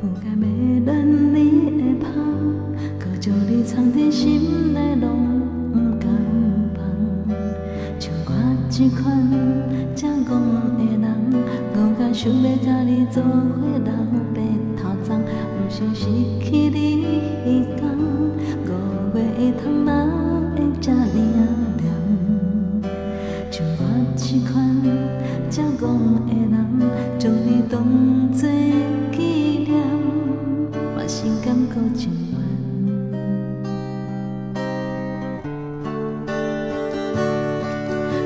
不该要恋你的香，搁将你藏在心内，拢不敢放。像我这款这戆的人，我甲想要甲你做伙流白头鬃，不想失去你迄天，5月的窗哪会这呢凉？像我这款这戆的人，将你当作纪念，嘛心甘搁情愿。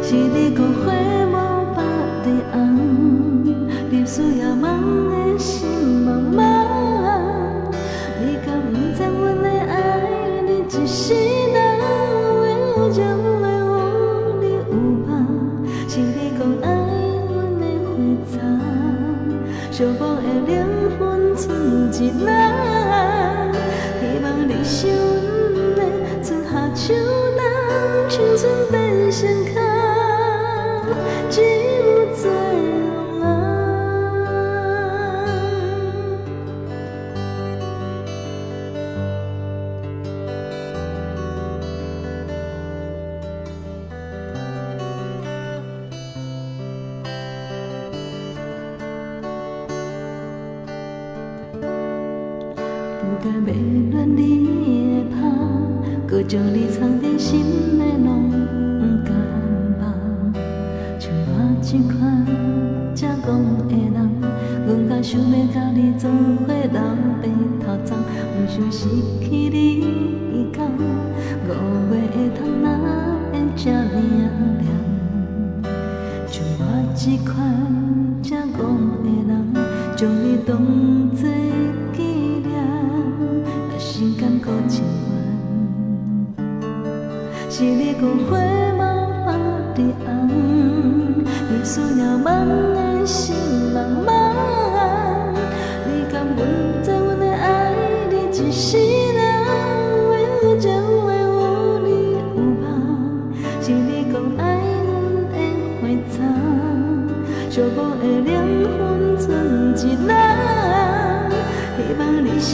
是你讲花无百里红，你需要梦的心茫茫。你敢不知阮的爱你一世人，有情的有你有梦。是你讲爱阮的花草，寂寞的灵魂剩一人。希望你是阮的春夏秋冬，青春变成空。只有做人，不该要恋你的香，搁将你藏在心内，拢不敢放。像我这款这戆的人，阮敢想要甲你做伙流白头鬃，不想失去你迄天，5月的窗哪会这呢凉？像我这款这戆的人，将你当作纪念，心甘搁情愿。是你讲花无百里红，你需要梦的心茫茫。你敢不知阮的爱你一世人，有情的有你有梦。是你讲爱阮的花草，寂寞的灵魂剩一人。希望你是